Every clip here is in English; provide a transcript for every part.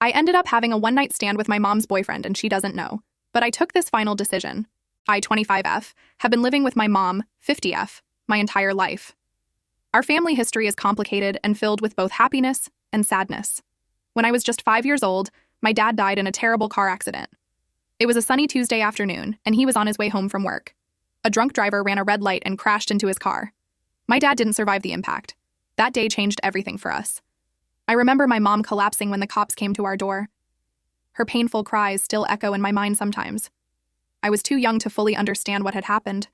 I ended up having a one-night stand with my mom's boyfriend, and she doesn't know. But I took this final decision. I, 25F, have been living with my mom, 50F, my entire life. Our family history is complicated and filled with both happiness and sadness. When I was just 5 years old, my dad died in a terrible car accident. It was a sunny Tuesday afternoon, and he was on his way home from work. A drunk driver ran a red light and crashed into his car. My dad didn't survive the impact. That day changed everything for us. I remember my mom collapsing when the cops came to our door. Her painful cries still echo in my mind sometimes. I was too young to fully understand what had happened,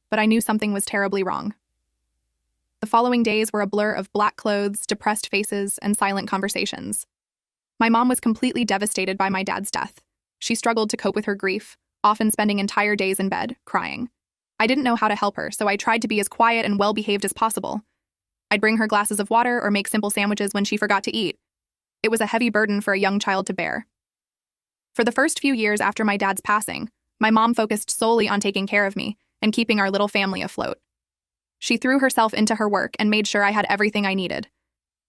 but I knew something was terribly wrong. The following days were a blur of black clothes, depressed faces, and silent conversations. My mom was completely devastated by my dad's death. She struggled to cope with her grief, often spending entire days in bed, crying. I didn't know how to help her, so I tried to be as quiet and well-behaved as possible. I'd bring her glasses of water or make simple sandwiches when she forgot to eat. It was a heavy burden for a young child to bear. For the first few years after my dad's passing, my mom focused solely on taking care of me and keeping our little family afloat. She threw herself into her work and made sure I had everything I needed.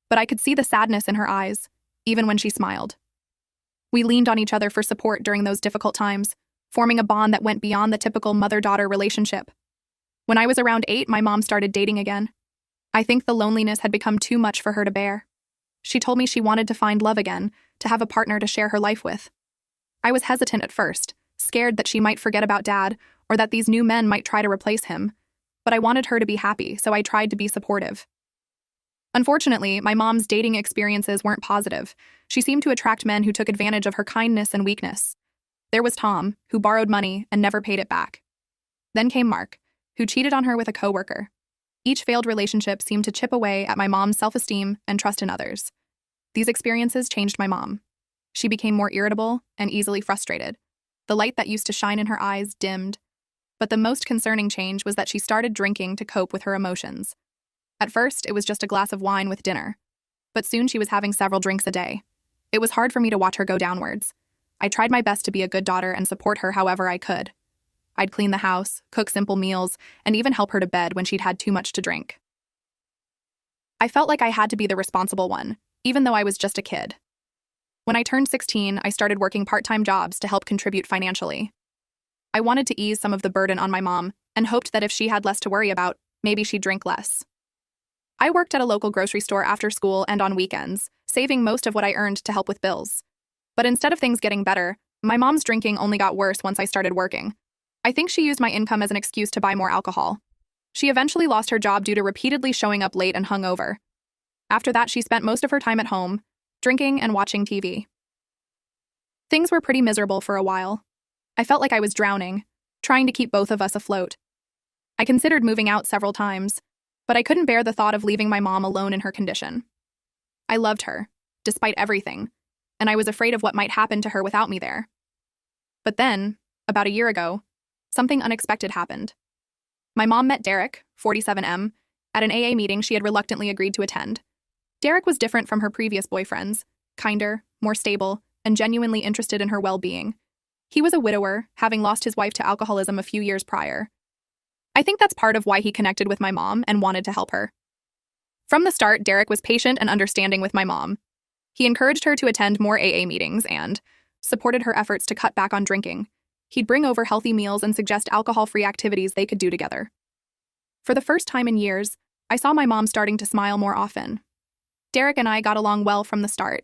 But I could see the sadness in her eyes, even when she smiled. We leaned on each other for support during those difficult times, forming a bond that went beyond the typical mother-daughter relationship. When I was around 8, my mom started dating again. I think the loneliness had become too much for her to bear. She told me she wanted to find love again, to have a partner to share her life with. I was hesitant at first, scared that she might forget about Dad or that these new men might try to replace him. But I wanted her to be happy, so I tried to be supportive. Unfortunately, my mom's dating experiences weren't positive. She seemed to attract men who took advantage of her kindness and weakness. There was Tom, who borrowed money and never paid it back. Then came Mark, who cheated on her with a coworker. Each failed relationship seemed to chip away at my mom's self-esteem and trust in others. These experiences changed my mom. She became more irritable and easily frustrated. The light that used to shine in her eyes dimmed. But the most concerning change was that she started drinking to cope with her emotions. At first, it was just a glass of wine with dinner. But soon she was having several drinks a day. It was hard for me to watch her go downwards. I tried my best to be a good daughter and support her however I could. I'd clean the house, cook simple meals, and even help her to bed when she'd had too much to drink. I felt like I had to be the responsible one, even though I was just a kid. When I turned 16, I started working part-time jobs to help contribute financially. I wanted to ease some of the burden on my mom and hoped that if she had less to worry about, maybe she'd drink less. I worked at a local grocery store after school and on weekends, saving most of what I earned to help with bills. But instead of things getting better, my mom's drinking only got worse once I started working. I think she used my income as an excuse to buy more alcohol. She eventually lost her job due to repeatedly showing up late and hungover. After that, she spent most of her time at home, drinking and watching TV. Things were pretty miserable for a while. I felt like I was drowning, trying to keep both of us afloat. I considered moving out several times, but I couldn't bear the thought of leaving my mom alone in her condition. I loved her, despite everything, and I was afraid of what might happen to her without me there. But then, about a year ago, something unexpected happened. My mom met Derek, 47M, at an AA meeting she had reluctantly agreed to attend. Derek was different from her previous boyfriends, kinder, more stable, and genuinely interested in her well-being. He was a widower, having lost his wife to alcoholism a few years prior. I think that's part of why he connected with my mom and wanted to help her. From the start, Derek was patient and understanding with my mom. He encouraged her to attend more AA meetings and supported her efforts to cut back on drinking. He'd bring over healthy meals and suggest alcohol-free activities they could do together. For the first time in years, I saw my mom starting to smile more often. Derek and I got along well from the start.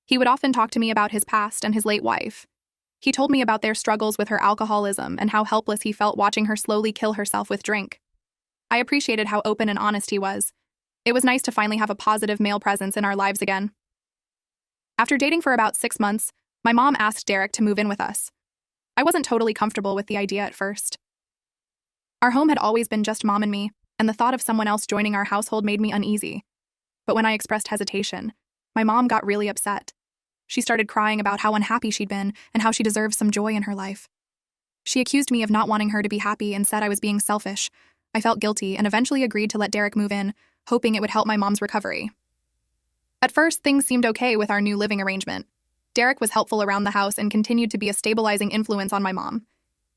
He would often talk to me about his past and his late wife. He told me about their struggles with her alcoholism and how helpless he felt watching her slowly kill herself with drink. I appreciated how open and honest he was. It was nice to finally have a positive male presence in our lives again. After dating for about 6 months, my mom asked Derek to move in with us. I wasn't totally comfortable with the idea at first. Our home had always been just mom and me, and the thought of someone else joining our household made me uneasy. But when I expressed hesitation, my mom got really upset. She started crying about how unhappy she'd been and how she deserved some joy in her life. She accused me of not wanting her to be happy and said I was being selfish. I felt guilty and eventually agreed to let Derek move in, hoping it would help my mom's recovery. At first, things seemed okay with our new living arrangement. Derek was helpful around the house and continued to be a stabilizing influence on my mom.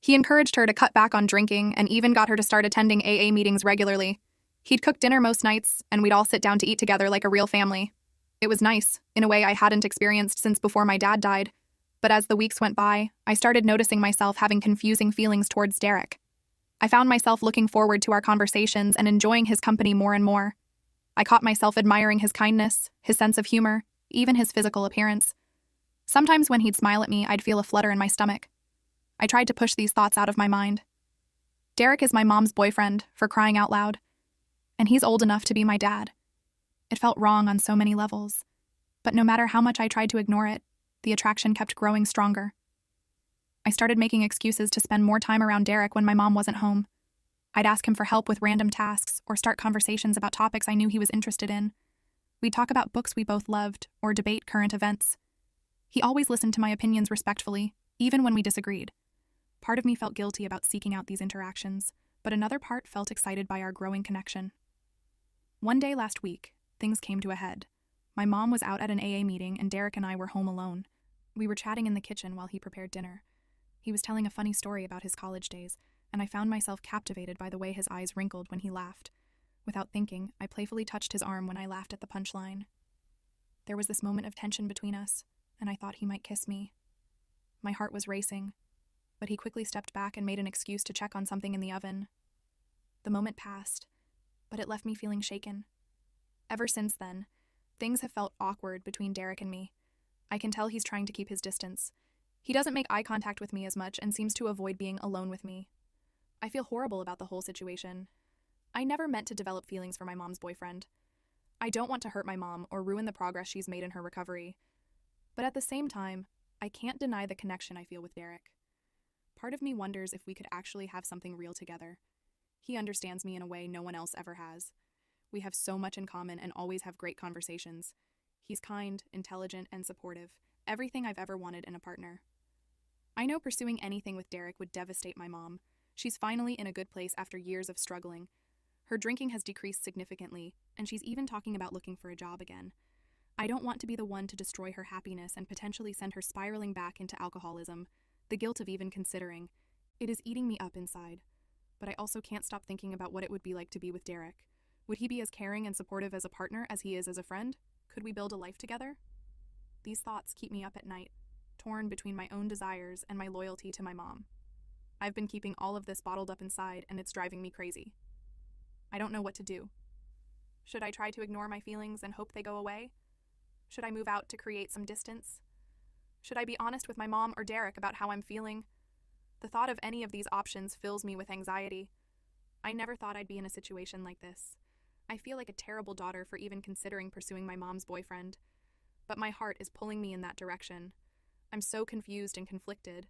He encouraged her to cut back on drinking and even got her to start attending AA meetings regularly. He'd cook dinner most nights, and we'd all sit down to eat together like a real family. It was nice, in a way I hadn't experienced since before my dad died. But as the weeks went by, I started noticing myself having confusing feelings towards Derek. I found myself looking forward to our conversations and enjoying his company more and more. I caught myself admiring his kindness, his sense of humor, even his physical appearance. Sometimes when he'd smile at me, I'd feel a flutter in my stomach. I tried to push these thoughts out of my mind. Derek is my mom's boyfriend, for crying out loud. And he's old enough to be my dad. It felt wrong on so many levels. But no matter how much I tried to ignore it, the attraction kept growing stronger. I started making excuses to spend more time around Derek when my mom wasn't home. I'd ask him for help with random tasks or start conversations about topics I knew he was interested in. We'd talk about books we both loved or debate current events. He always listened to my opinions respectfully, even when we disagreed. Part of me felt guilty about seeking out these interactions, but another part felt excited by our growing connection. One day last week, things came to a head. My mom was out at an AA meeting and Derek and I were home alone. We were chatting in the kitchen while he prepared dinner. He was telling a funny story about his college days, and I found myself captivated by the way his eyes wrinkled when he laughed. Without thinking, I playfully touched his arm when I laughed at the punchline. There was this moment of tension between us, and I thought he might kiss me. My heart was racing, but he quickly stepped back and made an excuse to check on something in the oven. The moment passed, but it left me feeling shaken. Ever since then, things have felt awkward between Derek and me. I can tell he's trying to keep his distance. He doesn't make eye contact with me as much and seems to avoid being alone with me. I feel horrible about the whole situation. I never meant to develop feelings for my mom's boyfriend. I don't want to hurt my mom or ruin the progress she's made in her recovery. But at the same time, I can't deny the connection I feel with Derek. Part of me wonders if we could actually have something real together. He understands me in a way no one else ever has. We have so much in common and always have great conversations. He's kind, intelligent, and supportive. Everything I've ever wanted in a partner. I know pursuing anything with Derek would devastate my mom. She's finally in a good place after years of struggling. Her drinking has decreased significantly, and she's even talking about looking for a job again. I don't want to be the one to destroy her happiness and potentially send her spiraling back into alcoholism. The guilt of even considering. It is eating me up inside. But I also can't stop thinking about what it would be like to be with Derek. Would he be as caring and supportive as a partner as he is as a friend? Could we build a life together? These thoughts keep me up at night, torn between my own desires and my loyalty to my mom. I've been keeping all of this bottled up inside, and it's driving me crazy. I don't know what to do. Should I try to ignore my feelings and hope they go away? Should I move out to create some distance? Should I be honest with my mom or Derek about how I'm feeling? The thought of any of these options fills me with anxiety. I never thought I'd be in a situation like this. I feel like a terrible daughter for even considering pursuing my mom's boyfriend. But my heart is pulling me in that direction. I'm so confused and conflicted.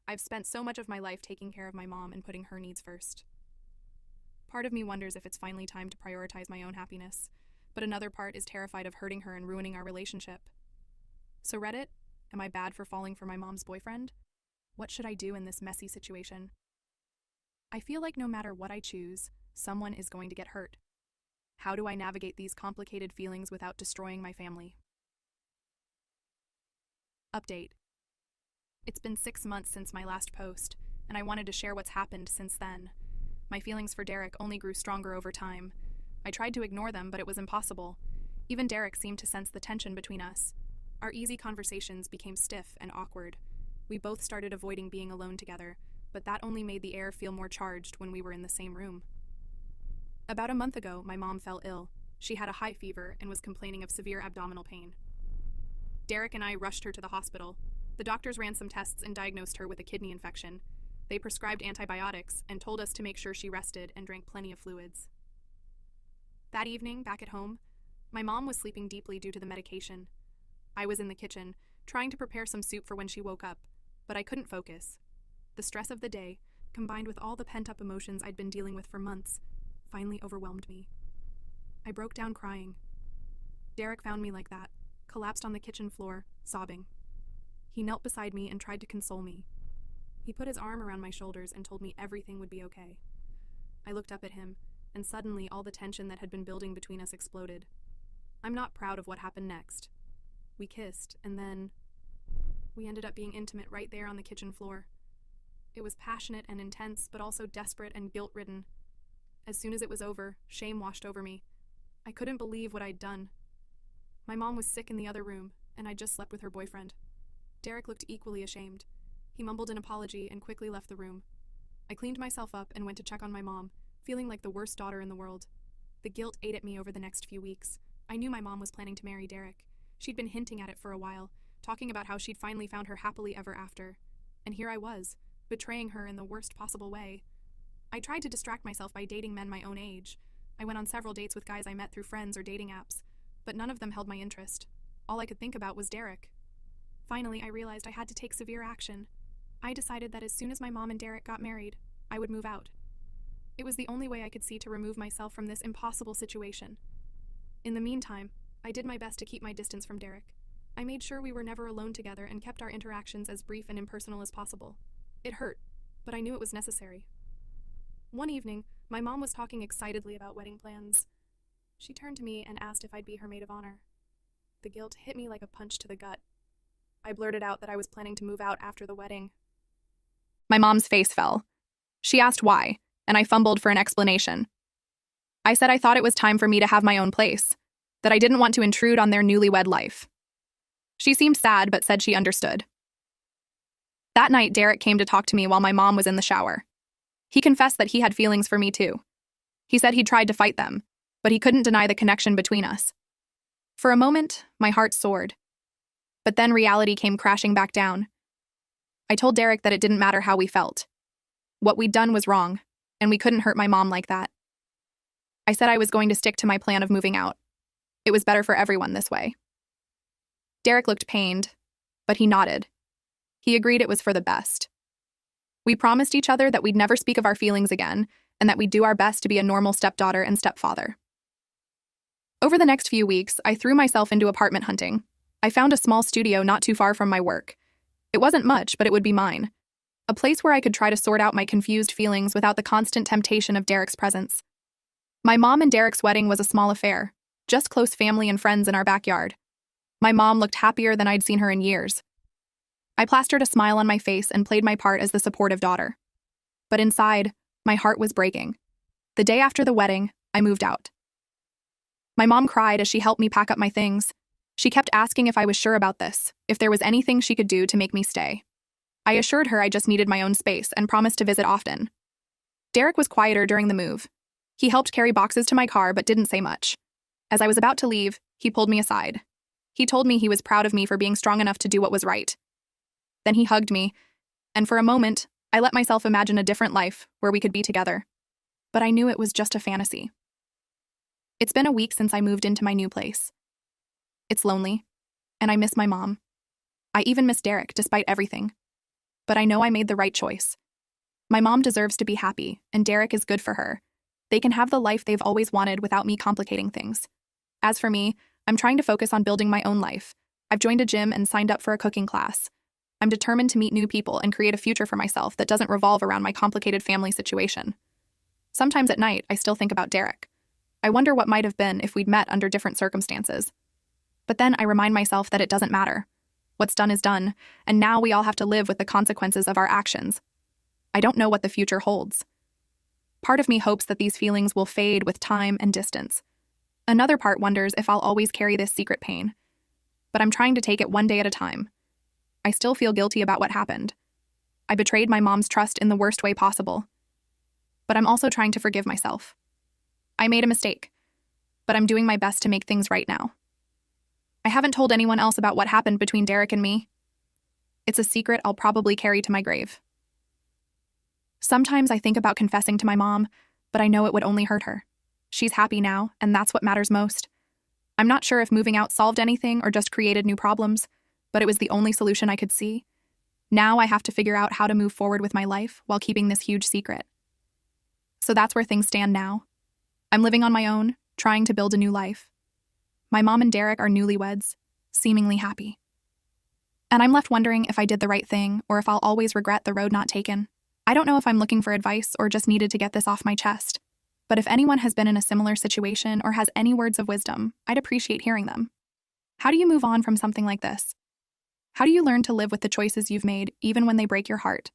I've spent so much of my life taking care of my mom and putting her needs first. Part of me wonders if it's finally time to prioritize my own happiness, but another part is terrified of hurting her and ruining our relationship. So Reddit, am I bad for falling for my mom's boyfriend? What should I do in this messy situation? I feel like no matter what I choose, someone is going to get hurt. How do I navigate these complicated feelings without destroying my family? Update. It's been 6 months since my last post, and I wanted to share what's happened since then. My feelings for Derek only grew stronger over time. I tried to ignore them, but it was impossible. Even Derek seemed to sense the tension between us. Our easy conversations became stiff and awkward. We both started avoiding being alone together, but that only made the air feel more charged when we were in the same room. About a month ago, my mom fell ill. She had a high fever and was complaining of severe abdominal pain. Derek and I rushed her to the hospital. The doctors ran some tests and diagnosed her with a kidney infection. They prescribed antibiotics and told us to make sure she rested and drank plenty of fluids. That evening, back at home, my mom was sleeping deeply due to the medication. I was in the kitchen, trying to prepare some soup for when she woke up, but I couldn't focus. The stress of the day, combined with all the pent-up emotions I'd been dealing with for months, finally overwhelmed me. I broke down crying. Derek found me like that, collapsed on the kitchen floor, sobbing. He knelt beside me and tried to console me. He put his arm around my shoulders and told me everything would be okay. I looked up at him, and suddenly all the tension that had been building between us exploded. I'm not proud of what happened next. We kissed, and then we ended up being intimate right there on the kitchen floor. It was passionate and intense, but also desperate and guilt-ridden. As soon as it was over, shame washed over me. I couldn't believe what I'd done. My mom was sick in the other room, and I just slept with her boyfriend. Derek looked equally ashamed. He mumbled an apology and quickly left the room. I cleaned myself up and went to check on my mom, feeling like the worst daughter in the world. The guilt ate at me over the next few weeks. I knew my mom was planning to marry Derek. She'd been hinting at it for a while, talking about how she'd finally found her happily ever after. And here I was, betraying her in the worst possible way. I tried to distract myself by dating men my own age. I went on several dates with guys I met through friends or dating apps, but none of them held my interest. All I could think about was Derek. Finally, I realized I had to take severe action. I decided that as soon as my mom and Derek got married, I would move out. It was the only way I could see to remove myself from this impossible situation. In the meantime, I did my best to keep my distance from Derek. I made sure we were never alone together and kept our interactions as brief and impersonal as possible. It hurt, but I knew it was necessary. One evening, my mom was talking excitedly about wedding plans. She turned to me and asked if I'd be her maid of honor. The guilt hit me like a punch to the gut. I blurted out that I was planning to move out after the wedding. My mom's face fell. She asked why, and I fumbled for an explanation. I said I thought it was time for me to have my own place, that I didn't want to intrude on their newlywed life. She seemed sad but said she understood. That night, Derek came to talk to me while my mom was in the shower. He confessed that he had feelings for me too. He said he tried to fight them, but he couldn't deny the connection between us. For a moment, my heart soared. But then reality came crashing back down. I told Derek that it didn't matter how we felt. What we'd done was wrong, and we couldn't hurt my mom like that. I said I was going to stick to my plan of moving out. It was better for everyone this way. Derek looked pained, but he nodded. He agreed it was for the best. We promised each other that we'd never speak of our feelings again, and that we'd do our best to be a normal stepdaughter and stepfather. Over the next few weeks, I threw myself into apartment hunting. I found a small studio not too far from my work. It wasn't much, but it would be mine. A place where I could try to sort out my confused feelings without the constant temptation of Derek's presence. My mom and Derek's wedding was a small affair, just close family and friends in our backyard. My mom looked happier than I'd seen her in years. I plastered a smile on my face and played my part as the supportive daughter. But inside, my heart was breaking. The day after the wedding, I moved out. My mom cried as she helped me pack up my things. She kept asking if I was sure about this, if there was anything she could do to make me stay. I assured her I just needed my own space and promised to visit often. Derek was quieter during the move. He helped carry boxes to my car but didn't say much. As I was about to leave, he pulled me aside. He told me he was proud of me for being strong enough to do what was right. Then he hugged me, and for a moment, I let myself imagine a different life where we could be together. But I knew it was just a fantasy. It's been a week since I moved into my new place. It's lonely, and I miss my mom. I even miss Derek, despite everything. But I know I made the right choice. My mom deserves to be happy, and Derek is good for her. They can have the life they've always wanted without me complicating things. As for me, I'm trying to focus on building my own life. I've joined a gym and signed up for a cooking class. I'm determined to meet new people and create a future for myself that doesn't revolve around my complicated family situation. Sometimes at night, I still think about Derek. I wonder what might have been if we'd met under different circumstances. But then I remind myself that it doesn't matter. What's done is done, and now we all have to live with the consequences of our actions. I don't know what the future holds. Part of me hopes that these feelings will fade with time and distance. Another part wonders if I'll always carry this secret pain. But I'm trying to take it one day at a time. I still feel guilty about what happened. I betrayed my mom's trust in the worst way possible. But I'm also trying to forgive myself. I made a mistake, but I'm doing my best to make things right now. I haven't told anyone else about what happened between Derek and me. It's a secret I'll probably carry to my grave. Sometimes I think about confessing to my mom, but I know it would only hurt her. She's happy now, and that's what matters most. I'm not sure if moving out solved anything or just created new problems, but it was the only solution I could see. Now I have to figure out how to move forward with my life while keeping this huge secret. So that's where things stand now. I'm living on my own, trying to build a new life. My mom and Derek are newlyweds, seemingly happy. And I'm left wondering if I did the right thing or if I'll always regret the road not taken. I don't know if I'm looking for advice or just needed to get this off my chest. But if anyone has been in a similar situation or has any words of wisdom, I'd appreciate hearing them. How do you move on from something like this? How do you learn to live with the choices you've made even when they break your heart?